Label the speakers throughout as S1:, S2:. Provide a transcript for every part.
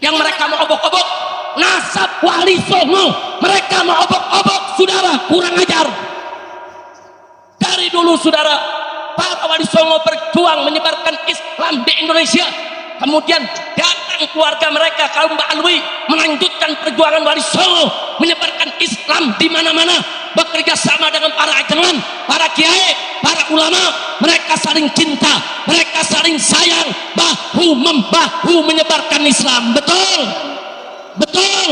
S1: yang mereka mau obok-obok nasab Wali Songo, mereka mau obok-obok. Saudara, kurang ajar. Dari dulu saudara, para Wali Songo berjuang menyebarkan Islam di Indonesia, kemudian datang keluarga mereka kaum Mbak Alwi melanjutkan perjuangan Wali Songo menyebarkan Islam di mana-mana, bekerja sama dengan para ajengan, para kiai, para ulama. Mereka saling cinta, mereka saling sayang, bahu membahu menyebarkan Islam. Betul, betul.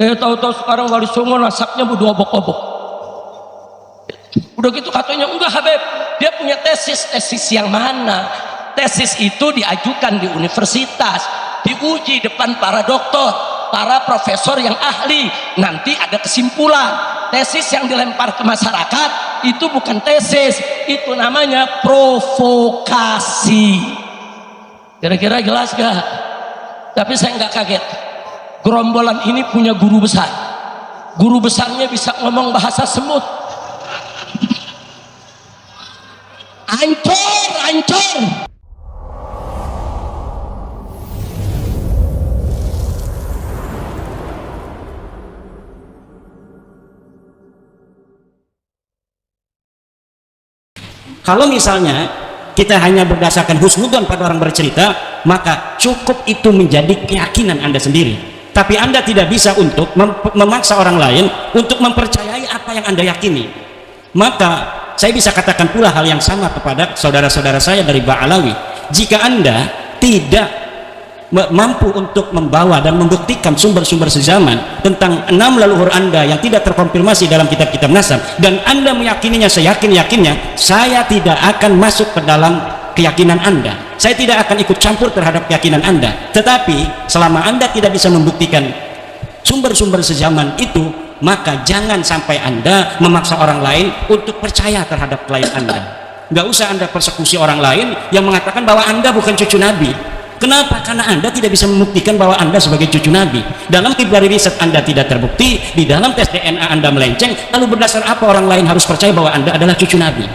S1: Tahu-tahu sekarang Wali Songo nasabnya berdua obok-obok. Udah gitu katanya, enggak Habib, dia punya tesis yang mana? Tesis itu diajukan di universitas, diuji depan para doktor, para profesor yang ahli, nanti ada kesimpulan. Tesis yang dilempar ke masyarakat itu bukan tesis, itu namanya provokasi. Kira-kira jelas gak? Tapi saya nggak kaget, gerombolan ini punya guru besar. Guru besarnya bisa ngomong bahasa semut. Ancur, ancur.
S2: Kalau misalnya kita hanya berdasarkan husnudzon pada orang bercerita, maka cukup itu menjadi keyakinan Anda sendiri. Tapi Anda tidak bisa untuk memaksa orang lain untuk mempercayai apa yang Anda yakini. Maka saya bisa katakan pula hal yang sama kepada saudara-saudara saya dari Ba'alawi. Jika Anda tidak mampu untuk membawa dan membuktikan sumber-sumber sezaman tentang 6 leluhur Anda yang tidak terkonfirmasi dalam kitab-kitab nasab, dan Anda meyakininya seyakin-yakinnya, saya tidak akan masuk ke dalam keyakinan Anda. Saya tidak akan ikut campur terhadap keyakinan Anda. Tetapi selama Anda tidak bisa membuktikan sumber-sumber sezaman itu, maka jangan sampai Anda memaksa orang lain untuk percaya terhadap klien Anda. Nggak usah Anda persekusi orang lain yang mengatakan bahwa Anda bukan cucu Nabi. Kenapa? Karena Anda tidak bisa membuktikan bahwa Anda sebagai cucu Nabi. Dalam kibar riset Anda tidak terbukti, di dalam tes DNA Anda melenceng, lalu berdasar apa orang lain harus percaya bahwa Anda adalah cucu Nabi?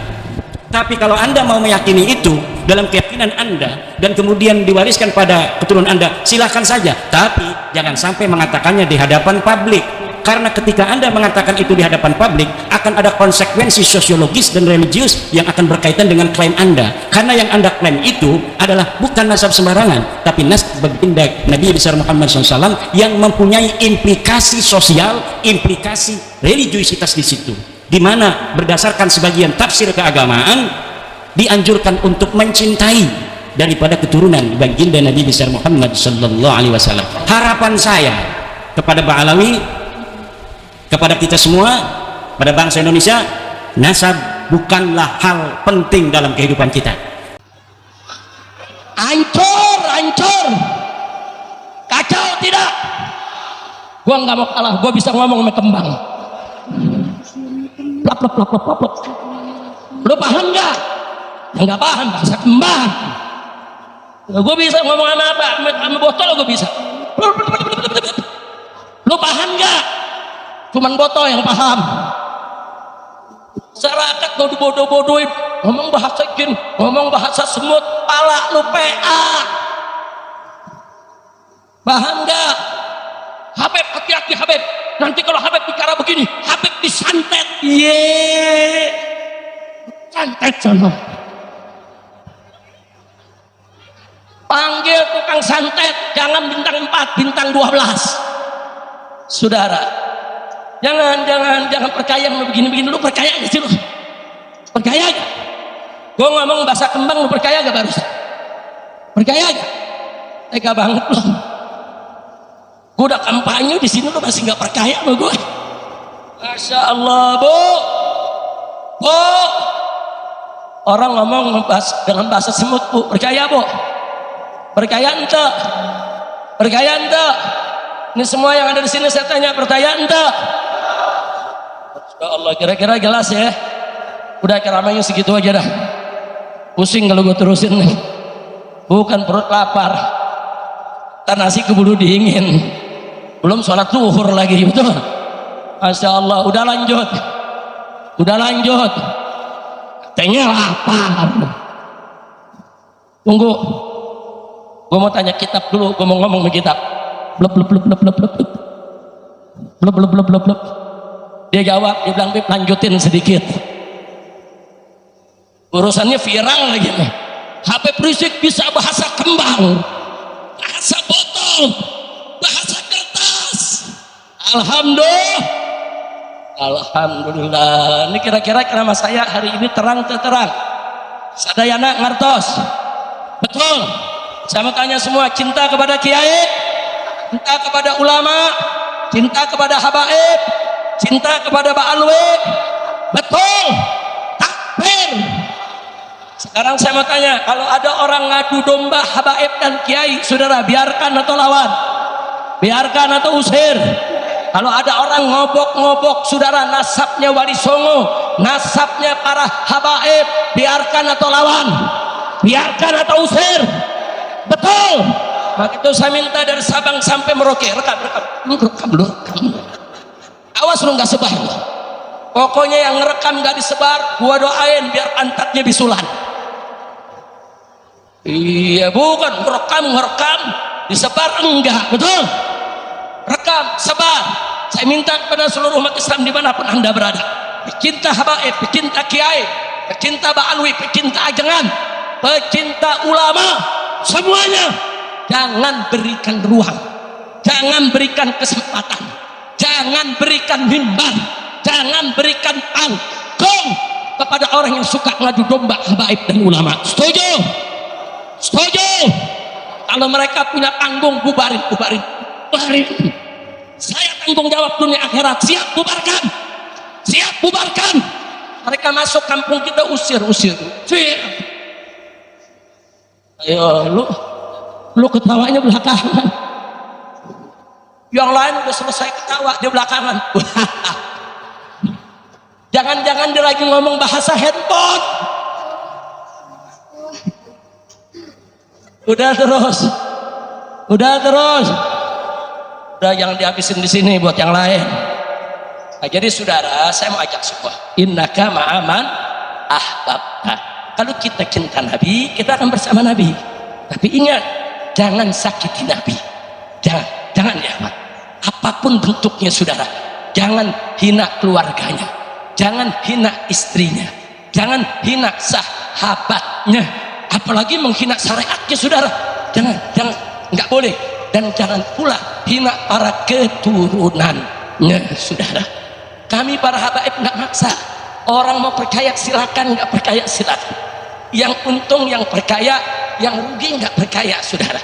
S2: Tapi kalau Anda mau meyakini itu dalam keyakinan Anda dan kemudian diwariskan pada keturunan Anda, silakan saja. Tapi jangan sampai mengatakannya di hadapan publik. Karena ketika Anda mengatakan itu di hadapan publik, akan ada konsekuensi sosiologis dan religius yang akan berkaitan dengan klaim Anda. Karena yang Anda klaim itu adalah bukan nasab sembarangan, tapi nasab baginda Nabi besar Muhammad SAW yang mempunyai implikasi sosial, implikasi religiusitas di situ. Di mana berdasarkan sebagian tafsir keagamaan dianjurkan untuk mencintai daripada keturunan baginda Nabi besar Muhammad SAW. Harapan saya kepada Ba'alawi, kepada kita semua, pada bangsa Indonesia, nasab bukanlah hal penting dalam kehidupan kita.
S1: Hancur, hancur, kacau tidak? Gua nggak mau kalah, gua bisa ngomong sama kembang. Plap plap plap plap plap. Lu paham nggak? Ya nggak paham bahasa kembang. Gua bisa ngomong sama apa? Sama botol gua bisa. Lu paham nggak? Cuman botol yang paham. Masyarakat bodoh-bodohin, ngomong bahasa jin, ngomong bahasa semut, pala lu PA. Paham nggak? Habib, hati-hati Habib. Nanti kalau Habib bicara begini, Habib disantet. Ye, santet sono. Panggil tukang santet, jangan bintang 4, bintang 12. Saudara, jangan percaya begini-begini. Lu percaya gak sih lu? Percaya gak? Gue ngomong bahasa kembang, lu percaya gak barusan? Percaya gak? Tega banget lu. Gue udah kampanye di sini, lu masih nggak percaya sama gue? Masya Allah, bu. Orang ngomong dengan bahasa semut, bu. Percaya, bu? Percaya ente? Percaya ente? Ini semua yang ada di sini saya tanya, percaya ente? Masya Allah, kira-kira jelas ya? Udah ceramahnya segitu aja dah. Pusing kalau gue terusin nih. Bukan perut lapar, karena nasi keburu dingin. Belum sholat zuhur lagi, betul? Masya Allah, udah lanjut. Katanya lapar. Tunggu. Gue mau tanya kitab dulu, gue mau ngomong di kitab. Blep blep blep blep blep blep blep blep blep blep blep blep. Dia jawab, dia bilang, Bib, lanjutin sedikit. Urusannya viral lagi nih. Habib Rizik bisa bahasa kembang, bahasa botol, bahasa kertas. Alhamdulillah. Ini kira-kira nama saya hari ini terang terang. Sadayana ngertos. Betul. Saya mau tanya semua, cinta kepada kiai, cinta kepada ulama, cinta kepada habaib, cinta kepada ba'alwi. Betul. Takbir. Sekarang saya mau tanya, kalau ada orang ngadu domba habaib dan kiai, saudara biarkan atau lawan? Biarkan atau usir? Kalau ada orang ngobok-ngobok saudara nasabnya Wali Songo, nasabnya para habaib, biarkan atau lawan? Biarkan atau usir? Betul. Maka itu saya minta dari Sabang sampai Merauke, rekam dulu. Awas lu nggak sebar. Pokoknya yang ngerekam nggak disebar, gua doain biar pantatnya bisulan. Iya, bukan ngerekam disebar enggak, betul. Rekam, sebar. Saya minta kepada seluruh umat Islam dimanapun anda berada, pecinta habaib, pecinta kiai, pecinta ba'alwi, pecinta ajengan, pecinta ulama, semuanya jangan berikan ruang, jangan berikan kesempatan, jangan berikan mimbar, jangan berikan panggung kepada orang yang suka ngadu domba habaib dan ulama. Setuju? Setuju? Kalau mereka punya panggung, bubarin. Saya tanggung jawab dunia akhirat. Siap bubarkan. Mereka masuk kampung kita, usir. Ayo lu ketawanya belakangan. Yang lain udah selesai ketawa, dia belakangan. Jangan-jangan dia lagi ngomong bahasa handphone. Udah terus. Udah, yang dihabisin di sini buat yang lain. Nah, jadi saudara, saya mau ajak semua. Innaka ma'aman ahbabta. Kalau kita cinta Nabi, kita akan bersama Nabi. Tapi ingat, jangan sakiti Nabi. Jangan ya, Pak. Apapun bentuknya saudara, jangan hina keluarganya, jangan hina istrinya, jangan hina sahabatnya, apalagi menghina syariatnya saudara. Jangan, nggak boleh. Dan jangan pula hina para keturunannya saudara. Kami para habaib nggak maksa. Orang mau percaya silakan, nggak percaya silakan. Yang untung yang percaya, yang rugi nggak percaya saudara.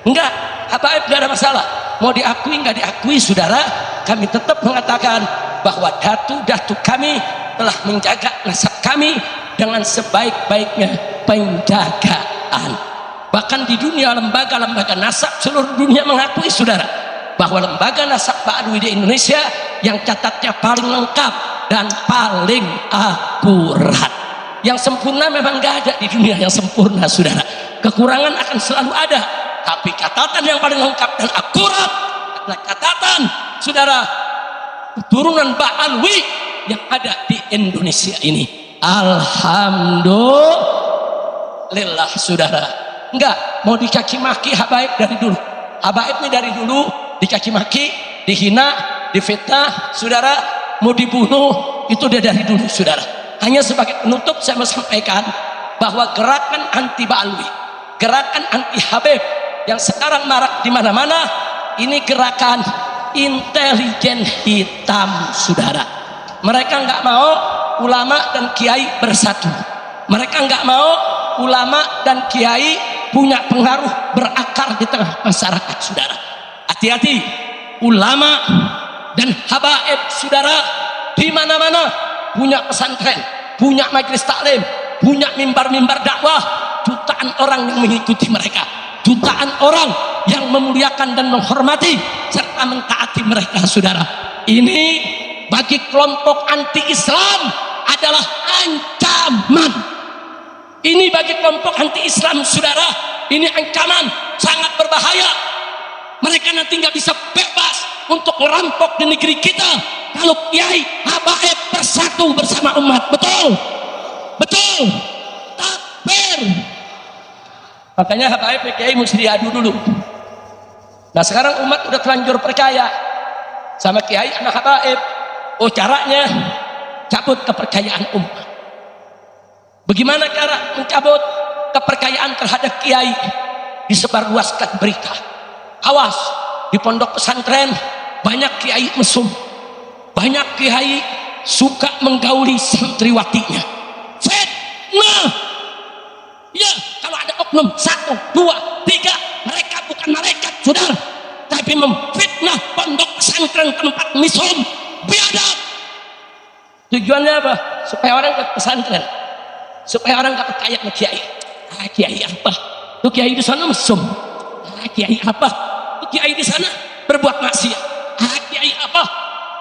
S1: Enggak, habaib nggak ada masalah. Mau diakui nggak diakui saudara, kami tetap mengatakan bahwa datu kami telah menjaga nasab kami dengan sebaik-baiknya penjagaan. Bahkan di dunia lembaga-lembaga nasab seluruh dunia mengakui saudara bahwa lembaga nasab ba'alwi di Indonesia yang catatnya paling lengkap dan paling akurat. Yang sempurna memang nggak ada di dunia yang sempurna saudara. Kekurangan akan selalu ada, tapi catatan yang paling lengkap dan akurat adalah catatan saudara keturunan ba'alwi yang ada di Indonesia ini. Alhamdulillah saudara. Enggak mau dicaci maki habaib dari dulu. Habaib ini dari dulu dicaci maki, dihina, difitnah saudara, mau dibunuh, itu dia dari dulu saudara. Hanya sebagai penutup saya mau sampaikan bahwa gerakan anti ba'alwi, gerakan anti habib yang sekarang marak di mana-mana, ini gerakan intelijen hitam saudara. Mereka nggak mau ulama dan kiai bersatu. Mereka nggak mau ulama dan kiai punya pengaruh berakar di tengah masyarakat saudara. Hati-hati, ulama dan habaib saudara di mana-mana punya pesantren, punya majelis taklim, punya mimbar-mimbar dakwah. Jutaan orang yang mengikuti mereka, jutaan orang yang memuliakan dan menghormati serta mentaati mereka saudara. Ini bagi kelompok anti-Islam adalah ancaman. Ini bagi kelompok anti-Islam saudara, ini ancaman sangat berbahaya. Mereka nanti nggak bisa bebas untuk merampok di negeri kita kalau kiai habaib bersatu bersama umat. Betul takbir. Makanya habaib kiai mesti diadu dulu. Nah sekarang umat udah terlanjur percaya sama kiai anak habaib. Oh caranya cabut kepercayaan umat. Bagaimana cara mencabut kepercayaan terhadap kiai? Disebarluaskan berita. Awas, di pondok pesantren banyak kiai mesum, banyak kiai suka menggauli santriwatinya. Fitnah. Ya, kalau ada oknum 1, 2, 3, mereka bukan malaikat, saudara, tapi memfitnah pondok pesantren tempat mesum. Biadab. Tujuannya apa? Supaya orang ke pesantren, supaya orang gak percaya sama kiai. Kiai apa? Tuh kiai di sana mesum. Kiai apa? Tuh kiai di sana berbuat maksiat. Kiai apa?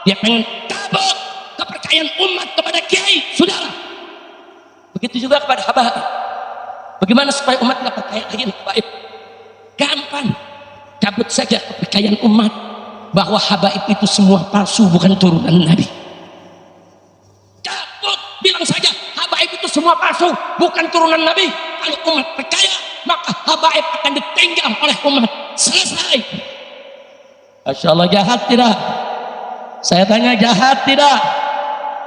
S1: Dia pengen cabut kepercayaan umat kepada kiai, saudara. Begitu juga kepada habaib. Bagaimana supaya umat gak percaya lagi habaib? Gampang, cabut saja kepercayaan umat bahwa habaib itu semua palsu, bukan turunan Nabi. Cabut, bilang saja habaib itu semua palsu, bukan turunan Nabi. Kalau umat percaya, maka habaib akan ditinggal oleh umat. Selesai. Masya Allah, jahat tidak? Saya tanya, jahat tidak?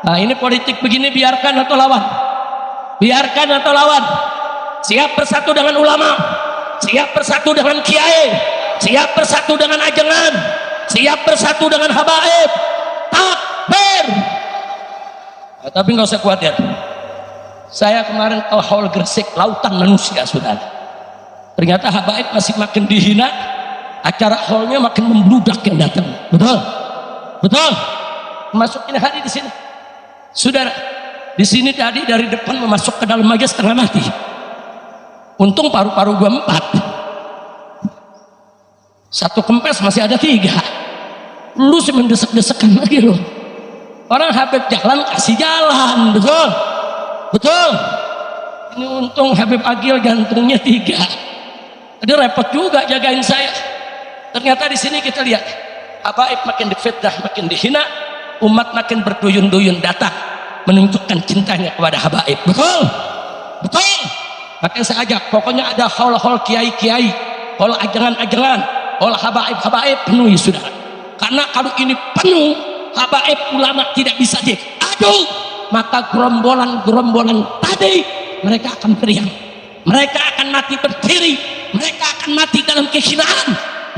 S1: Nah ini politik begini, biarkan atau lawan? Biarkan atau lawan? Siap bersatu dengan ulama, siap bersatu dengan kiai, siap bersatu dengan ajengan, siap bersatu dengan habaib. Takbir. Nah, tapi nggak usah khawatir. Saya kemarin ke Hall Gresik, lautan manusia, saudara. Ternyata habaib masih makin dihina, acara hallnya makin membludak yang datang. Betul, betul. Masukin hari di sini, saudara. Di sini tadi dari depan memasuk ke dalam aja setengah mati. Untung paru-paru gua 4, satu kempes masih ada 3. Lu sih mendesek-desekan lagi lo. Orang Habib jalan kasih jalan, betul, betul. Ini untung Habib Agil gantungnya 3. Tadi repot juga jagain saya. Ternyata di sini kita lihat habaib makin difitnah, makin dihina, umat makin berduyun-duyun datang menunjukkan cintanya kepada habaib. Betul, betul. Makanya saya ajak, pokoknya ada hall-hall kiai-kiai, hall ajangan-ajangan, hall habaib-habaib penuhi, saudara. Karena kalau ini penuh, habaib ulama tidak bisa diadu, maka gerombolan-gerombolan tadi mereka akan teriak, mereka akan mati berdiri, mereka akan mati dalam kehinaan.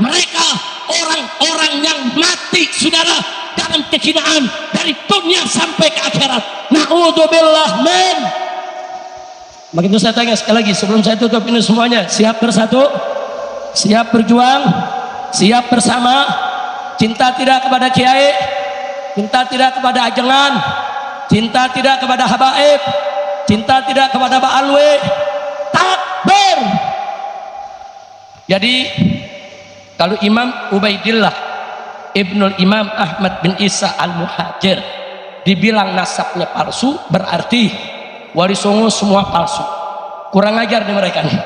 S1: Mereka orang-orang yang mati, saudara, dalam kehinaan dari dunia sampai ke akhirat. Na'udzubillah min. Begitu saya tanya sekali lagi sebelum saya tutup ini semuanya, siap bersatu, siap berjuang, siap bersama, cinta tidak kepada kiai, cinta tidak kepada ajengan, cinta tidak kepada habaib, cinta tidak kepada ba'alwi. Takbir. Jadi kalau Imam Ubaidillah Ibnul Imam Ahmad bin Isa Al-Muhajir dibilang nasabnya palsu, berarti Wali Songo semua palsu. Kurang ajar nih mereka nih.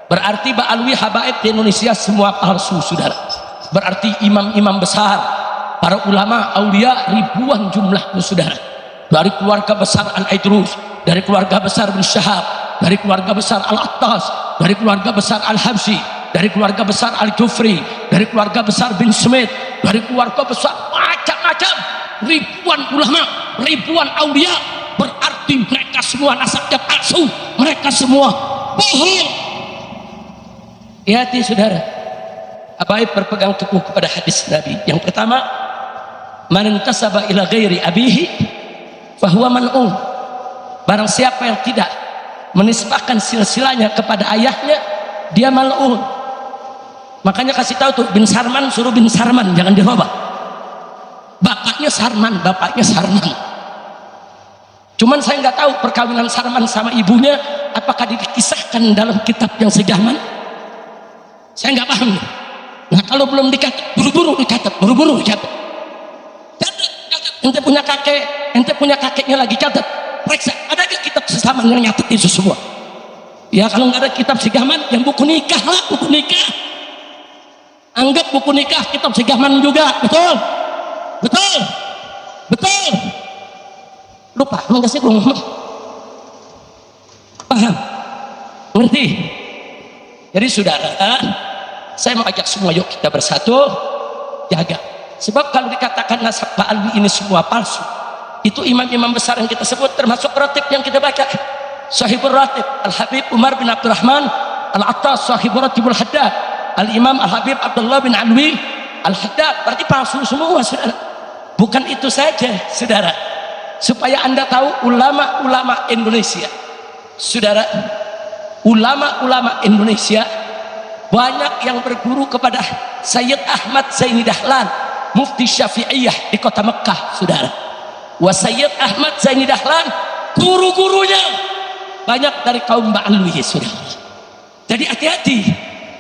S1: Berarti ba'alwi habaib di Indonesia semua palsu, saudara. Berarti imam-imam besar, para ulama, aulia ribuan jumlahnya, saudara. Dari keluarga besar Al-Aidrus, dari keluarga besar bin Syahab, dari keluarga besar Al-Attas, dari keluarga besar Al-Habsyi, dari keluarga besar Al-Jufri, dari keluarga besar bin Smith, dari keluarga besar macam-macam, ribuan ulama, ribuan aulia. Berarti mereka semua nasabnya palsu, mereka semua bohong. Hati saudara, habaib berpegang teguh kepada hadis Nabi. Yang pertama, man intasaba ila ghairi abihi fahuwa man'un. Barang siapa yang tidak menisbahkan silsilahnya kepada ayahnya, dia mal'un. Makanya kasih tahu tuh, bin Sarman suruh bin Sarman, jangan dirubah. Bapaknya Sarman, bapaknya Sarman. Cuman saya nggak tahu perkawinan Sarman sama ibunya apakah dikisahkan dalam kitab yang sejaman. Saya nggak paham. Nah kalau belum dicatat, buru-buru dicatat, buru-buru dicatat. Catat. Ente punya kakek, ente punya kakeknya lagi catat. Periksa, ada nggak kitab sejaman yang nyatet itu semua? Ya kalau nggak ada kitab sejaman, yang buku nikah lah, buku nikah. Anggap buku nikah kitab sejaman juga, betul, betul, betul. Lu paham gak sih gue ngomong? Paham? Ngerti? Jadi saudara, saya mau ajak semua, yuk kita bersatu jaga. Sebab kalau dikatakan nasab Ba'alwi ini semua palsu, itu imam-imam besar yang kita sebut, termasuk ratib yang kita baca, sahibul ratib Al-Habib Umar bin Abdurrahman Al-Attas, sahibul ratibul Haddad, Al-Imam Al-Habib Abdullah bin Alwi Al-Haddad, berarti palsu semua saudara. Bukan itu saja saudara, supaya anda tahu ulama-ulama Indonesia saudara, ulama-ulama Indonesia banyak yang berguru kepada Sayyid Ahmad Zaini Dahlan, Mufti Syafi'iyah di kota Mekah saudara. Wa Sayyid Ahmad Zaini Dahlan guru-gurunya banyak dari kaum Ba'alwi saudara. Jadi hati-hati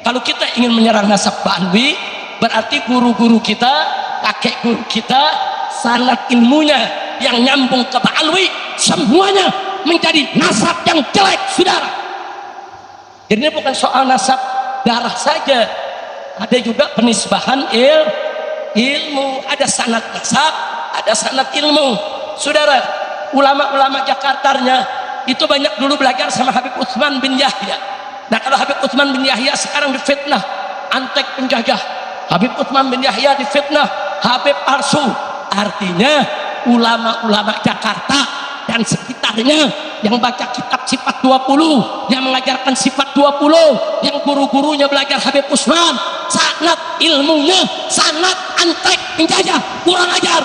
S1: kalau kita ingin menyerang nasab Ba'alwi, berarti guru-guru kita, kakek guru kita, sanad ilmunya yang nyambung ke Ba'alwi semuanya menjadi nasab yang jelek saudara. Jadi ini bukan soal nasab darah saja, ada juga penisbahan ilmu, ada sanad nasab, ada sanad ilmu saudara. Ulama-ulama Jakartanya itu banyak dulu belajar sama Habib Utsman bin Yahya. Nah kalau Habib Utsman bin Yahya sekarang difitnah antek penjajah, Habib Utsman bin Yahya difitnah Habib Arsu, artinya ulama-ulama Jakarta dan sekitarnya yang baca kitab sifat 20, yang mengajarkan sifat 20, yang guru-gurunya belajar Habib Utsman, sanad ilmunya sanad antek penjajah, kurang ajar.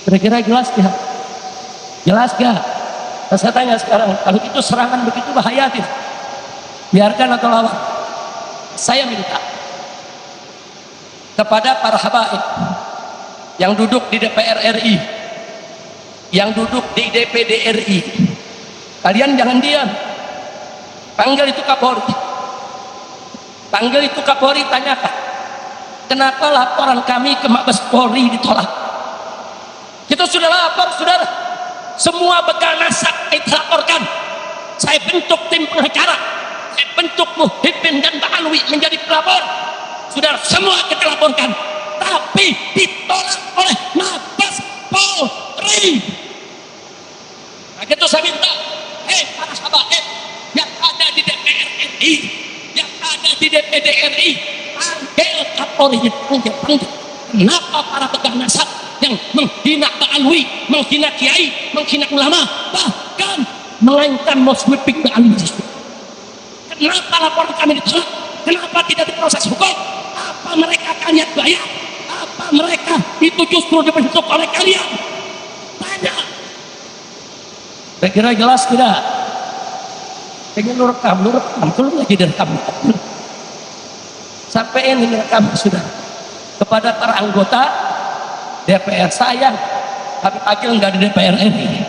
S1: Kira-kira jelas ya? Jelas gak? Nah, saya tanya sekarang, kalau itu serangan begitu bahaya tidak? Biarkan atau lawan? Saya minta kepada para habaib yang duduk di DPR RI, yang duduk di DPD RI, kalian jangan diam. Panggil itu Kapolri, panggil itu Kapolri, tanyakan kenapa laporan kami ke Mabes Polri ditolak. Kita sudah lapor saudara, semua bekal nasab kita laporkan. Saya bentuk tim pengacara, saya bentuk Muhyiddin dan Ba'alwi menjadi pelapor saudara, semua kita laporkan, tapi ditolak oleh Mabes Polri. Nah gitu saya minta, para habaib yang ada di DPR RI, yang ada di DPD RI, panggil Kapolri, panggil. Kenapa para pegang nasab yang menghina Ba'alwi, menghina kiai, menghina ulama, bahkan mengancam mau sweeping Ba'alwi? Kenapa laporan kami ditolak? Kenapa tidak diproses hukum? Apa mereka kalian bayar? Apa mereka itu justru dibentuk oleh kalian? Tanya. Saya kira jelas tidak? Pengen lu rekam, belum lagi direkam. Sampai ini rekam sudah kepada para anggota DPR saya. Habib Agil nggak di DPR RI.